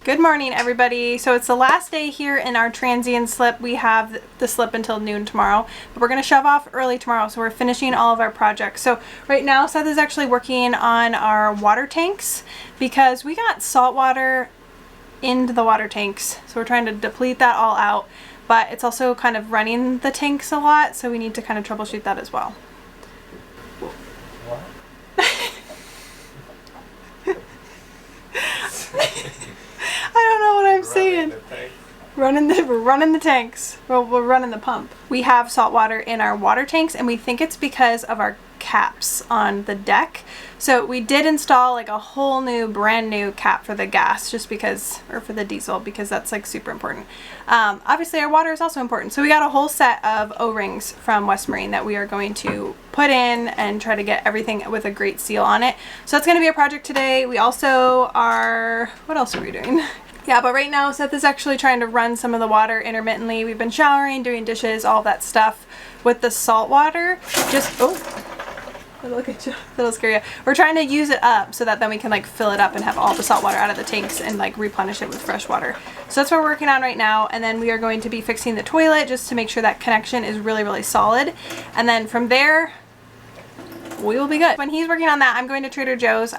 Good morning, everybody. So it's the last day here in our transient slip. We have the slip until noon tomorrow, but we're going to shove off early tomorrow, so we're finishing all of our projects. So right now Seth is actually working on our water tanks because we got salt water into the water tanks, so we're trying to deplete that all out, but it's also kind of running the tanks a lot, so we need to kind of troubleshoot that as well. What? I don't know what I'm saying. We're running the tanks. Well, we're running the pump. We have salt water in our water tanks, and we think it's because of our caps on the deck. So we did install like a whole new, brand new cap for the gas, just because, or for the diesel, because that's like super important. Obviously our water is also important. So we got a whole set of O-rings from West Marine that we are going to put in and try to get everything with a great seal on it. So that's going to be a project today. We also are, what else are we doing? Yeah, but right now Seth is actually trying to run some of the water intermittently. We've been showering, doing dishes, all that stuff with the salt water. Just, oh, look at you. That'll scare you. We're trying to use it up so that then we can like fill it up and have all the salt water out of the tanks and like replenish it with fresh water. So that's what we're working on right now. And then we are going to be fixing the toilet just to make sure that connection is really, really solid. And then from there, we will be good. When he's working on that, I'm going to Trader Joe's.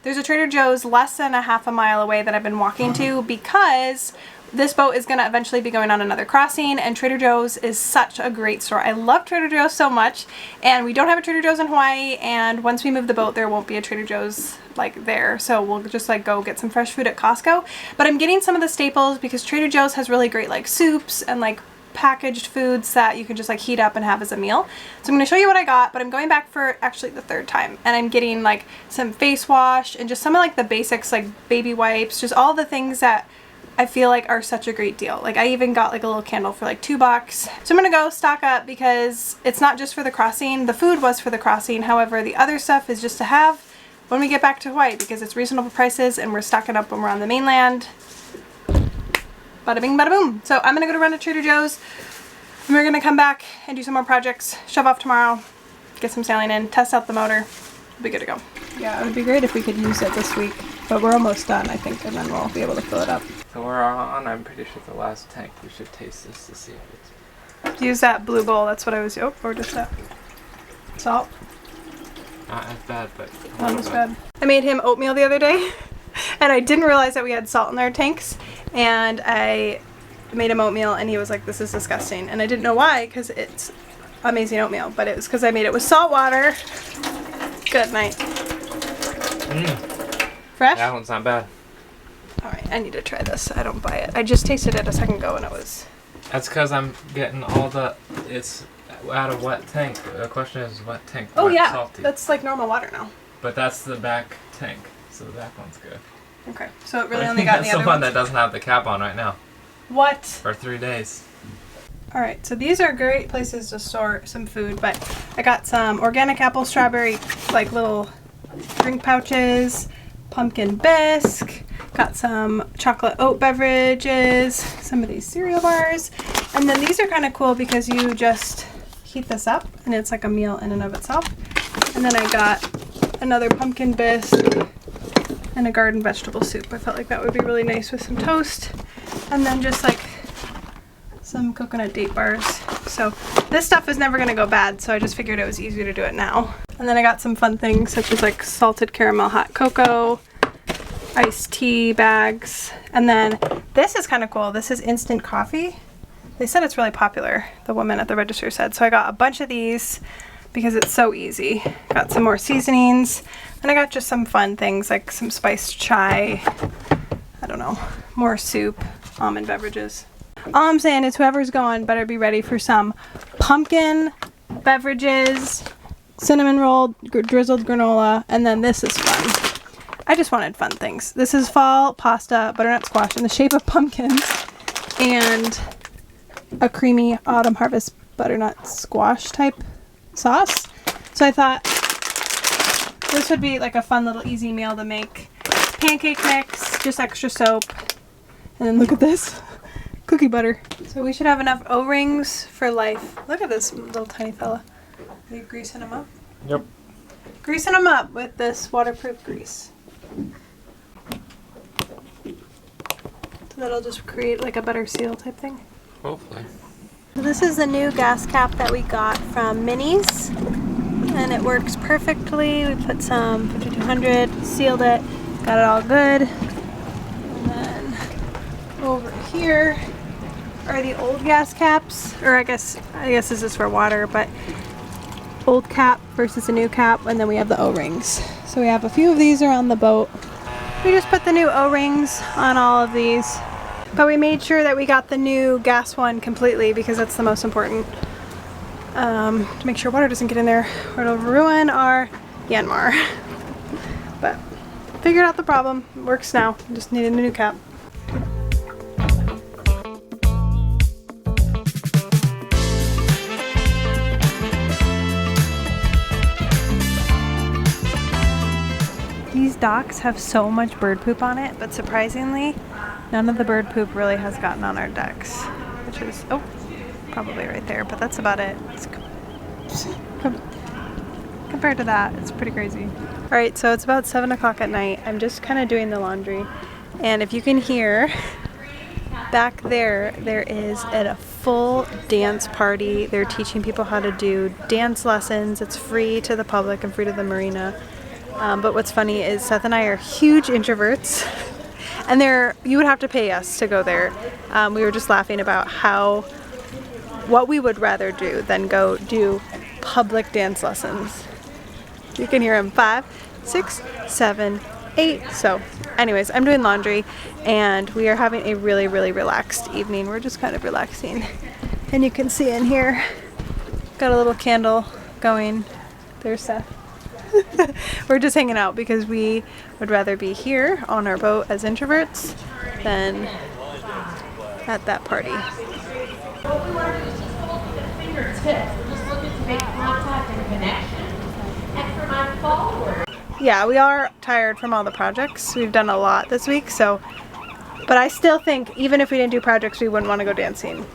There's a Trader Joe's less than a half a mile away that I've been walking to because this boat is going to eventually be going on another crossing, and Trader Joe's is such a great store. I love Trader Joe's so much, and we don't have a Trader Joe's in Hawaii, and once we move the boat there won't be a Trader Joe's like there, so we'll just like go get some fresh food at Costco. But I'm getting some of the staples because Trader Joe's has really great like soups and like packaged foods that you can just like heat up and have as a meal. So I'm going to show you what I got, but I'm going back for actually the third time, and I'm getting like some face wash and just some of like the basics like baby wipes, just all the things that I feel like are such a great deal. Like I even got like a little candle for like $2. So I'm gonna go stock up because it's not just for the crossing. The food was for the crossing. However, the other stuff is just to have when we get back to Hawaii because it's reasonable prices and we're stocking up when we're on the mainland. Bada bing, bada boom. So I'm gonna go to run to Trader Joe's and we're gonna come back and do some more projects, shove off tomorrow, get some sailing in, test out the motor. We'll be good to go. Yeah, it would be great if we could use it this week, but we're almost done, I think, and then we'll be able to fill it up. So we're on, I'm pretty sure, the last tank. We should taste this to see if it's... Use that blue bowl, that's what I was, or just that. Salt. Not as bad, but... Not as bad. I made him oatmeal the other day, and I didn't realize that we had salt in our tanks, and I made him oatmeal, and he was like, this is disgusting. And I didn't know why, because it's amazing oatmeal, but it was because I made it with salt water. Good night. Fresh? That one's not bad. Alright, I need to try this. I don't buy it. I just tasted it a second ago and it was... That's because I'm getting all the... It's out of wet tank. The question is wet tank. Oh wet, yeah, salty. that's like normal water now. But that's the back tank, so the back one's good. Okay, so it really I only think got that's the the other one ones? that doesn't have the cap on right now. What? For 3 days. Alright, so these are great places to store some food, but I got some organic apple strawberry, like little drink pouches, pumpkin bisque, got some chocolate oat beverages, some of these cereal bars, and then these are kind of cool because you just heat this up and it's like a meal in and of itself. And then I got another pumpkin bisque and a garden vegetable soup. I felt like that would be really nice with some toast, and then just like some coconut date bars. So this stuff is never going to go bad, so I just figured it was easier to do it now. And then I got some fun things such as like salted caramel hot cocoa, iced tea bags, and then this is kind of cool. This is instant coffee. They said it's really popular, the woman at the register said. So I got a bunch of these because it's so easy. Got some more seasonings, and I got just some fun things like some spiced chai, I don't know, more soup, almond beverages. All I'm saying is whoever's going better be ready for some pumpkin beverages, cinnamon roll, drizzled granola, and then this is fun. I just wanted fun things. This is fall pasta butternut squash in the shape of pumpkins and a creamy autumn harvest butternut squash type sauce. So I thought this would be like a fun little easy meal to make. Pancake mix, just extra soap, and then look at this. Cookie butter. So we should have enough O-rings for life. Look at this little tiny fella. Are you greasing them up? Yep. Greasing them up with this waterproof grease. So that'll just create like a better seal type thing. Hopefully. So this is the new gas cap that we got from Minis, and it works perfectly. We put some 5200, sealed it, got it all good. And then over here are the old gas caps, or I guess this is for water, but old cap versus a new cap, and then we have the O-rings. So we have a few of these around the boat. We just put the new O-rings on all of these, but we made sure that we got the new gas one completely because that's the most important, to make sure water doesn't get in there or it'll ruin our Yanmar. But figured out the problem. It works now. Just needed a new cap. These docks have so much bird poop on it, but surprisingly, none of the bird poop really has gotten on our decks, which is, oh, probably right there, but that's about it. Compared to that, it's pretty crazy. All right, so it's about 7 o'clock at night. I'm just kind of doing the laundry, and if you can hear, back there, there is a full dance party. They're teaching people how to do dance lessons. It's free to the public and free to the marina. But what's funny is Seth and I are huge introverts, and you would have to pay us to go there. We were just laughing about what we would rather do than go do public dance lessons. You can hear them 5, 6, 7, 8. So anyways, I'm doing laundry, and we are having a really, really relaxed evening. We're just kind of relaxing, and you can see in here, got a little candle going. There's Seth. We're just hanging out because we would rather be here on our boat as introverts than at that party. What we want to do is just hold the fingertips. We're just looking to make contact and connection. And for my forward. Yeah, we are tired from all the projects. We've done a lot this week, so. But I still think even if we didn't do projects, we wouldn't want to go dancing.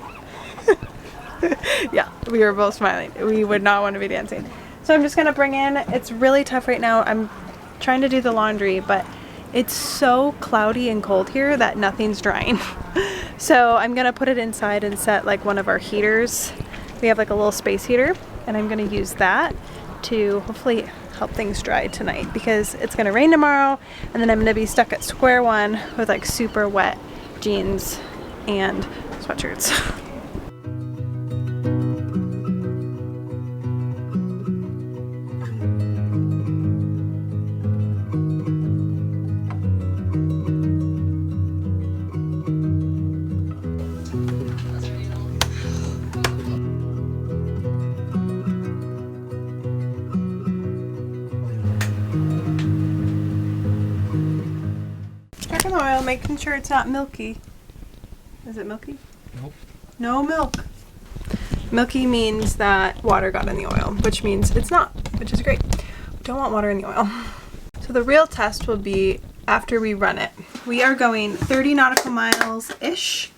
Yeah, we were both smiling. We would not want to be dancing. So I'm just gonna bring in, it's really tough right now. I'm trying to do the laundry, but it's so cloudy and cold here that nothing's drying. So I'm gonna put it inside and set like one of our heaters. We have like a little space heater, and I'm gonna use that to hopefully help things dry tonight because it's gonna rain tomorrow, and then I'm gonna be stuck at square one with like super wet jeans and sweatshirts. Checking the oil, making sure it's not milky. Is it milky? Nope. No milk. Milky means that water got in the oil, which means it's not, which is great. We don't want water in the oil. So the real test will be after we run it. We are going 30 nautical miles-ish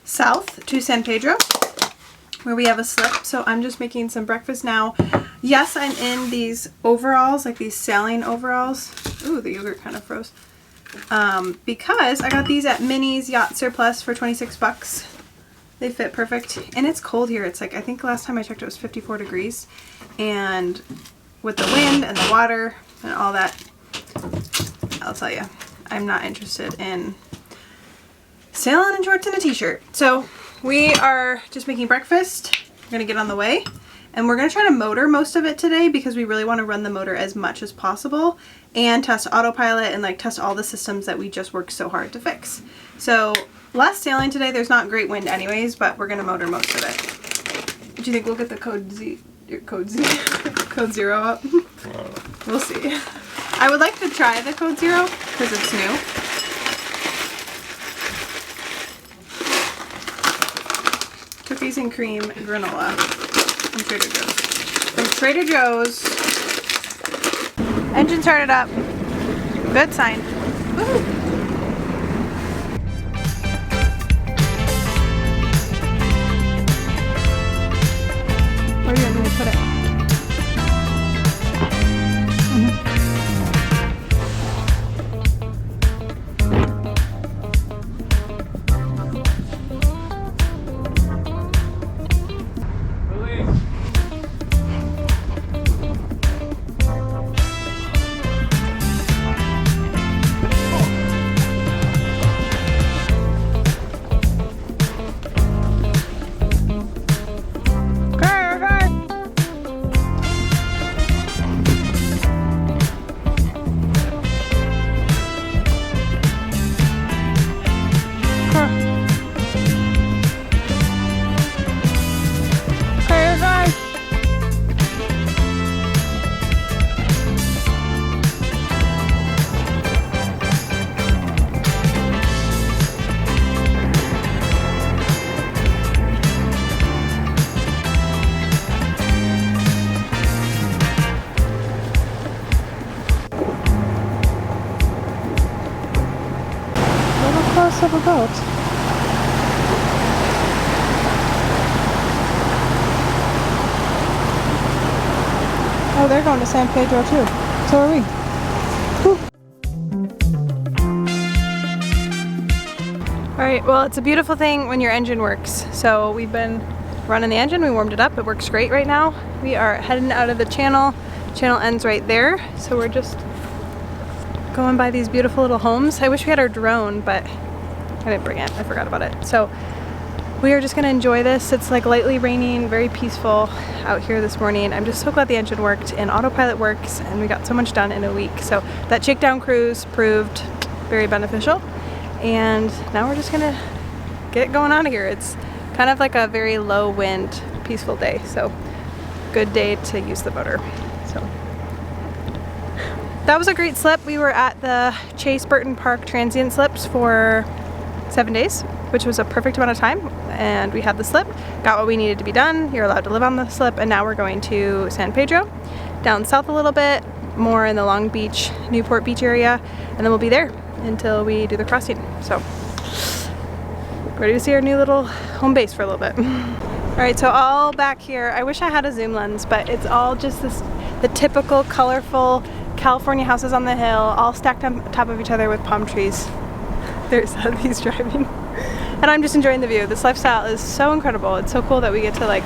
south to San Pedro, where we have a slip. So I'm just making some breakfast now. Yes, I'm in these overalls, like these sailing overalls. Ooh, the yogurt kind of froze. Because I got these at Minis Yacht Surplus for 26 bucks. They fit perfect. And it's cold here. It's like, I think last time I checked it was 54 degrees. And with the wind and the water and all that, I'll tell you, I'm not interested in sailing in shorts and a t-shirt. So we are just making breakfast. We're going to get on the way. And we're going to try to motor most of it today because we really want to run the motor as much as possible and test autopilot and like test all the systems that we just worked so hard to fix. So less sailing today. There's not great wind anyways, but we're going to motor most of it. Do you think we'll get the code zero up? We'll see. I would like to try the code zero because it's new. Cookies and cream granola from Trader Joe's. From Trader Joe's. Engine started up. Good sign. Woo-hoo. Where do you want me to put it? house of a boat. Oh, they're going to San Pedro too. So are we. Whew. Alright, well, it's a beautiful thing when your engine works. So we've been running the engine, we warmed it up, it works great right now. We are heading out of the channel. Channel ends right there, so we're just going by these beautiful little homes. I wish we had our drone, but I didn't bring it, I forgot about it. So we are just gonna enjoy this. It's like lightly raining, very peaceful out here this morning. I'm just so glad the engine worked and autopilot works, and we got so much done in a week. So that Shakedown cruise proved very beneficial, and now we're just gonna get going out of here. It's kind of like a very low wind, peaceful day, so good day to use the motor. So that was a great slip. We were at the Chase Burton Park transient slips for 7 days, which was a perfect amount of time, and we had the slip, got what we needed to be done. You're allowed to live on the slip, and now we're going to San Pedro, down south a little bit, more in the Long Beach, Newport Beach area, and then we'll be there until we do the crossing. So ready to see our new little home base for a little bit. All right, so all back here, I wish I had a zoom lens, but it's all just the typical colorful California houses on the hill, all stacked on top of each other with palm trees. There's He's driving. And I'm just enjoying the view. This lifestyle is so incredible. It's so cool that we get to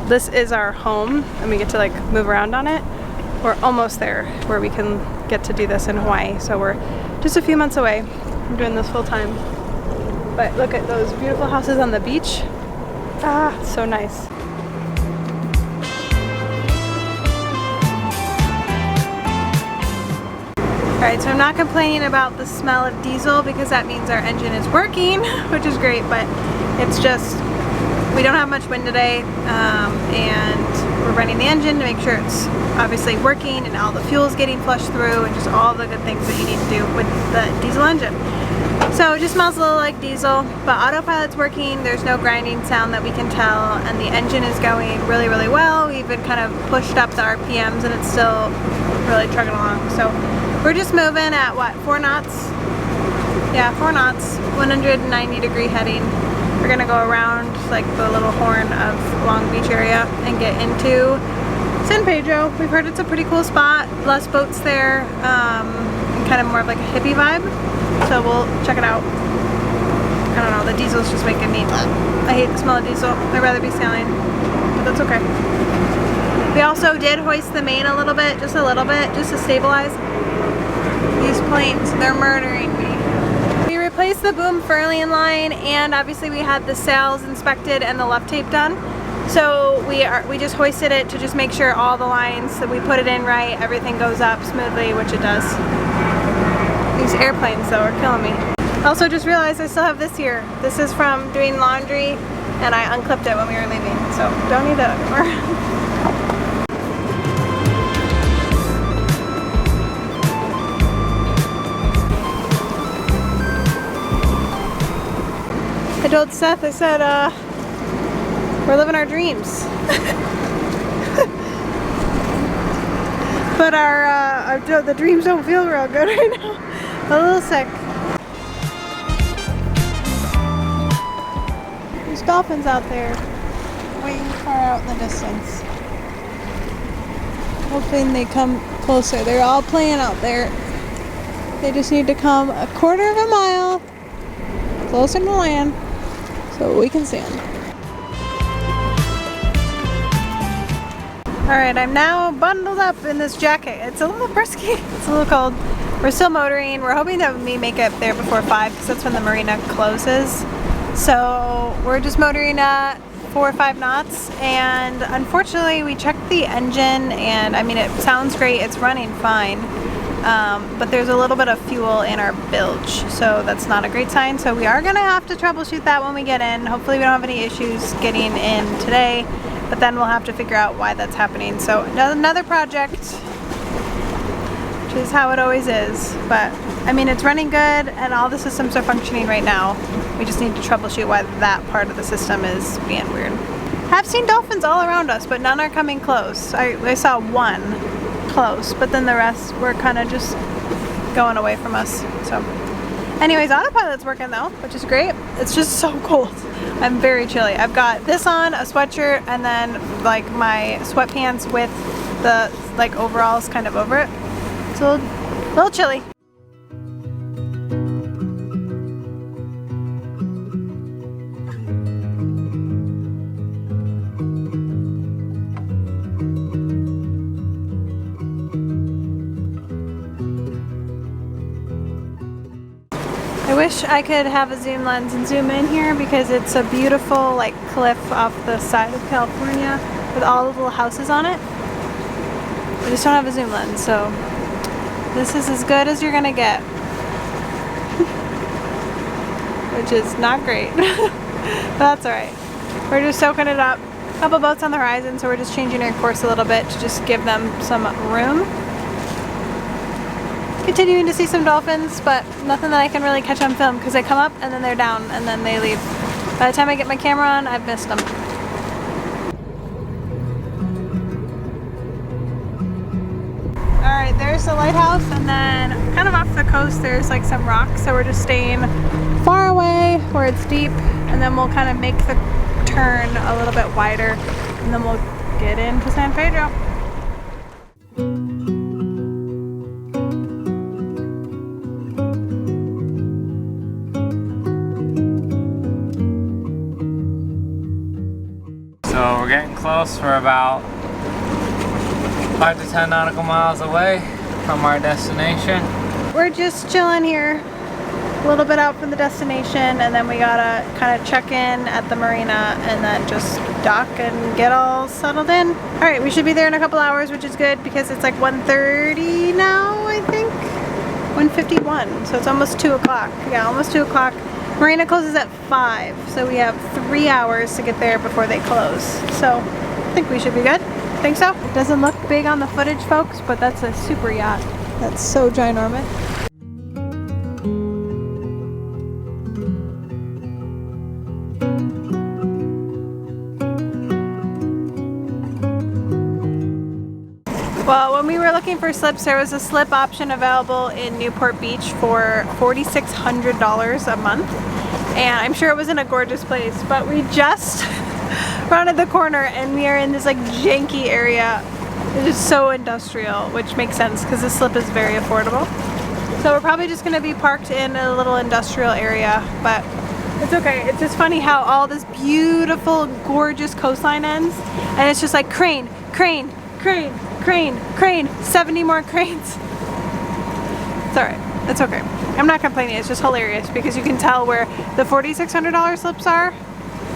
this is our home and we get to move around on it. We're almost there where we can get to do this in Hawaii. So we're just a few months away from doing this full time. But look at those beautiful houses on the beach. Ah, so nice. Alright, so I'm not complaining about the smell of diesel because that means our engine is working, which is great, but it's just, we don't have much wind today, and we're running the engine to make sure it's obviously working and all the fuel is getting flushed through and just all the good things that you need to do with the diesel engine. So it just smells a little like diesel, but autopilot's working, there's no grinding sound that we can tell, and the engine is going really, really well. We even kind of pushed up the RPMs and it's still really trucking along. So we're just moving at what, 4 knots? Yeah, 4 knots, 190-degree heading. We're gonna go around the little horn of Long Beach area and get into San Pedro. We've heard it's a pretty cool spot, less boats there, and kind of more of a hippie vibe. So we'll check it out. I don't know, the diesel's just making me, I hate the smell of diesel. I'd rather be sailing, but that's okay. We also did hoist the main a little bit, just to stabilize. These planes, they're murdering me. We replaced the boom furling line, and obviously we had the sails inspected and the left tape done. So we just hoisted it to just make sure all the lines that we put it in right, everything goes up smoothly, which it does. These airplanes though are killing me. Also just realized I still have this here. This is from doing laundry, and I unclipped it when we were leaving, so don't need that anymore. I told Seth, I said, we're living our dreams. But the dreams don't feel real good right now. A little sick. There's dolphins out there, way far out in the distance. Hoping they come closer. They're all playing out there. They just need to come a quarter of a mile closer to land so we can see them. Alright, I'm now bundled up in this jacket. It's a little frisky, it's a little cold. We're still motoring. We're hoping that we make it there before 5 because that's when the marina closes. So we're just motoring at 4 or 5 knots, and unfortunately we checked the engine, and I mean it sounds great, it's running fine, but there's a little bit of fuel in our bilge, so that's not a great sign. So we are gonna have to troubleshoot that when we get in. Hopefully we don't have any issues getting in today, but then we'll have to figure out why that's happening. So another project, which is how it always is. But I mean, it's running good and all the systems are functioning right now. We just need to troubleshoot why that part of the system is being weird. I've seen dolphins all around us, but none are coming close. I saw one close, but then the rest were kind of just going away from us. So Anyways, autopilot's working though, which is great. It's just so cold. I'm very chilly. I've got this on, a sweatshirt, and then like my sweatpants with the like overalls kind of over it. It's a little chilly. I wish I could have a zoom lens and zoom in here because it's a beautiful like cliff off the side of California with all the little houses on it. I just don't have a zoom lens, so this is as good as you're gonna get. Which is not great, but that's alright. We're just soaking it up. A couple boats on the horizon, so we're just changing our course a little bit to just give them some room. Continuing to see some dolphins, but nothing that I can really catch on film because they come up and then they're down and then they leave. By the time I get my camera on, I've missed them. Alright, there's the lighthouse, and then kind of off the coast there's like some rocks, so we're just staying far away where it's deep, and then we'll kind of make the turn a little bit wider, and then we'll get into San Pedro. So we're getting close. We're about 5 to 10 nautical miles away from our destination. We're just chilling here, a little bit out from the destination, and then we gotta kind of check in at the marina and then just dock and get all settled in. Alright, we should be there in a couple hours, which is good because it's like 1:30 now, I think. 1:51, so it's almost 2 o'clock. Yeah, almost 2 o'clock. Marina closes at 5, so we have 3 hours to get there before they close. So I think we should be good. Think so? It doesn't look big on the footage, folks, but that's a super yacht. That's so ginormous. Well, when we were looking for slips, there was a slip option available in Newport Beach for $4,600 a month. And I'm sure it wasn't a gorgeous place, but we just rounded the corner and we are in this like janky area. It is so industrial, which makes sense because the slip is very affordable. So we're probably just going to be parked in a little industrial area, but it's okay. It's just funny how all this beautiful, gorgeous coastline ends, and it's just like crane, crane, crane, crane, crane, 70 more cranes. It's alright. It's okay. I'm not complaining. It's just hilarious because you can tell where the $4,600 slips are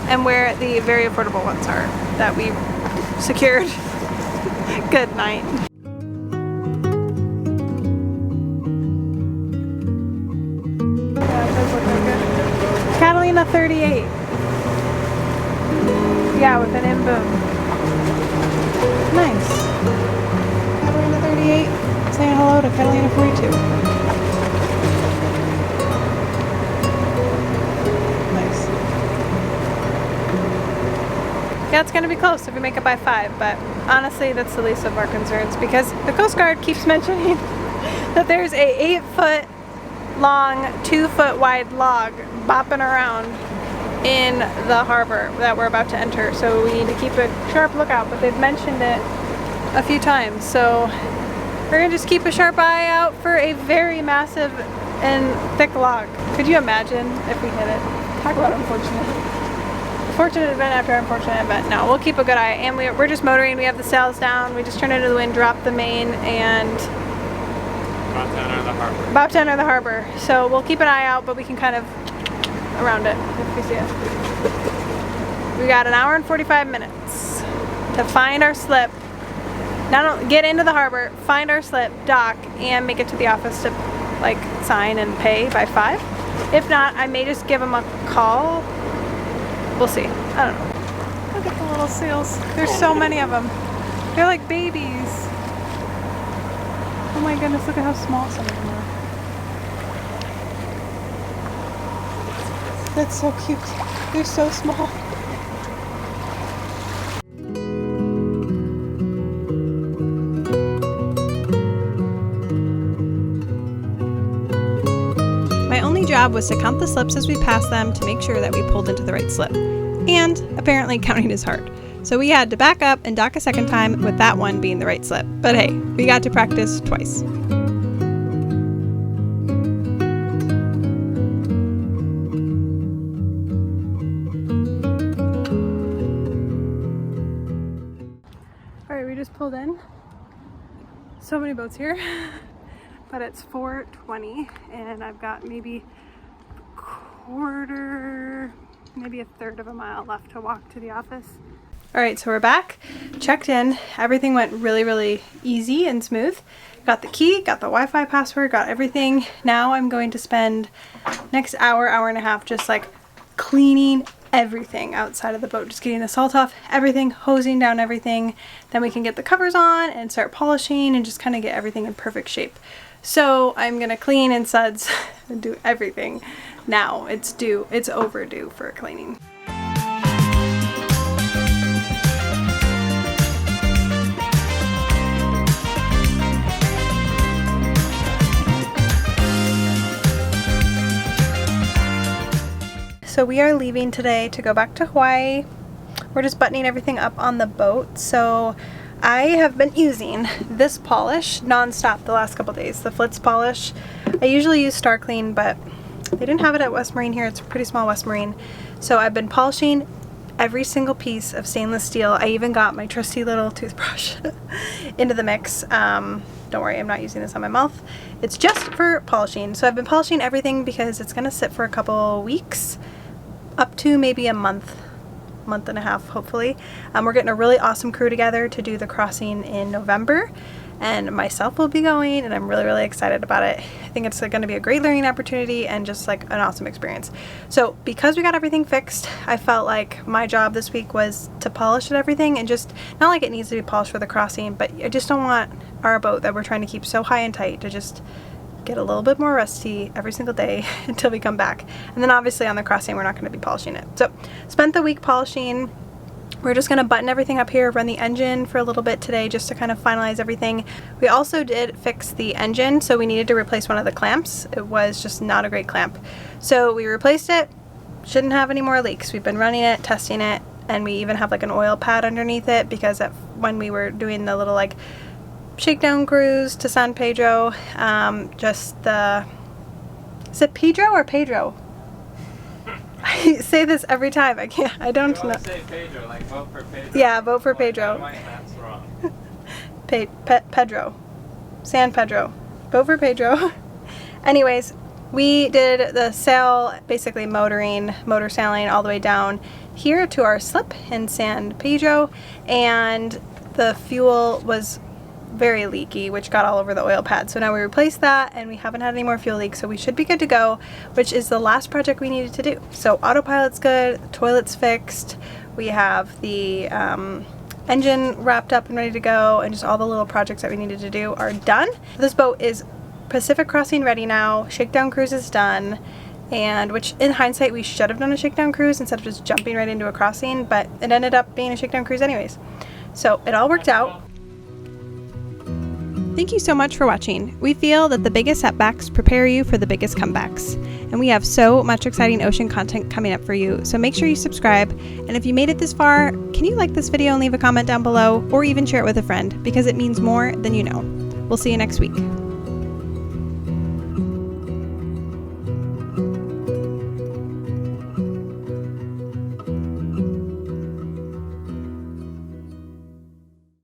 and where the very affordable ones are that we secured. Good night. Yeah, it does look like it. Catalina 38. Yeah, with an in-boom. Nice. Catalina 38 saying hello to Catalina 42. Nice. Yeah, it's going to be close if we make it by 5, but honestly that's the least of our concerns because the Coast Guard keeps mentioning that there's a 8-foot long, 2-foot wide log bopping around in the harbor that we're about to enter, so we need to keep a sharp lookout, but they've mentioned it a few times, so we're gonna just keep a sharp eye out for a very massive and thick log. Could you imagine if we hit it? Talk about unfortunate. Fortunate event after unfortunate event. No, we'll keep a good eye, and we're just motoring. We have the sails down, we just turned into the wind, dropped the main, and About to enter the harbor. about to enter the harbor. So we'll keep an eye out, but we can kind of around it if we see it. We got an hour and 45 minutes to find our slip. Not get into the harbor, find our slip, dock, and make it to the office to like sign and pay by 5. If not, I may just give them a call. We'll see. I don't know. Look at the little seals. There's so many of them. They're like babies. Oh my goodness, look at how small some of them are. That's so cute. They're so small. My only job was to count the slips as we passed them to make sure that we pulled into the right slip. And apparently counting is hard. So we had to back up and dock a second time with that one being the right slip. But hey, we got to practice twice. Alright, we just pulled in. So many boats here. But it's 4:20 and I've got maybe a quarter, maybe a third of a mile left to walk to the office. All right, so we're back, checked in. Everything went really, really easy and smooth. Got the key, got the Wi-Fi password, got everything. Now I'm going to spend next hour, hour and a half just like cleaning everything outside of the boat, just getting the salt off everything, hosing down everything. Then we can get the covers on and start polishing and just kind of get everything in perfect shape. So I'm gonna clean and suds and do everything now. It's overdue for cleaning. So we are leaving today to go back to Hawaii. We're just buttoning everything up on the boat. So I have been using this polish non-stop the last couple days, the Flitz polish. I usually use Star Clean, but they didn't have it at West Marine here. It's a pretty small West Marine. So I've been polishing every single piece of stainless steel. I even got my trusty little toothbrush into the mix. Don't worry, I'm not using this on my mouth. It's just for polishing. So I've been polishing everything because it's gonna sit for a couple weeks, up to maybe a month and a half, hopefully. We're getting a really awesome crew together to do the crossing in November, and myself will be going, and I'm really, really excited about it. I think it's going to be a great learning opportunity and just like an awesome experience. So because we got everything fixed, I felt like my job this week was to polish everything, and just not like it needs to be polished for the crossing, but I just don't want our boat that we're trying to keep so high and tight to just get a little bit more rusty every single day until we come back. And then obviously on the crossing we're not going to be polishing it. So spent the week polishing. We're just going to button everything up here, run the engine for a little bit today just to kind of finalize everything. We also did fix the engine, so we needed to replace one of the clamps. It was just not a great clamp. So we replaced it. Shouldn't have any more leaks. We've been running it, testing it, and we even have like an oil pad underneath it because when we were doing the little like Shakedown cruise to San Pedro, is it Pedro or Pedro? I say this every time. I don't know. Say Pedro, like vote for Pedro. Yeah, vote for Pedro. That's wrong. Pedro. San Pedro. Vote for Pedro. Anyways, we did the sail, basically motor sailing all the way down here to our slip in San Pedro, and the fuel was very leaky, which got all over the oil pad. So now we replaced that and we haven't had any more fuel leaks, so we should be good to go, which is the last project we needed to do. So autopilot's good, the toilet's fixed, we have the engine wrapped up and ready to go, and just all the little projects that we needed to do are done. This boat is Pacific crossing ready now. Shakedown cruise is done, and which in hindsight we should have done a shakedown cruise instead of just jumping right into a crossing, but it ended up being a shakedown cruise anyways. So it all worked out. Thank you so much for watching. We feel that the biggest setbacks prepare you for the biggest comebacks. And we have so much exciting ocean content coming up for you, so make sure you subscribe. And if you made it this far, can you like this video and leave a comment down below, or even share it with a friend, because it means more than you know. We'll see you next week.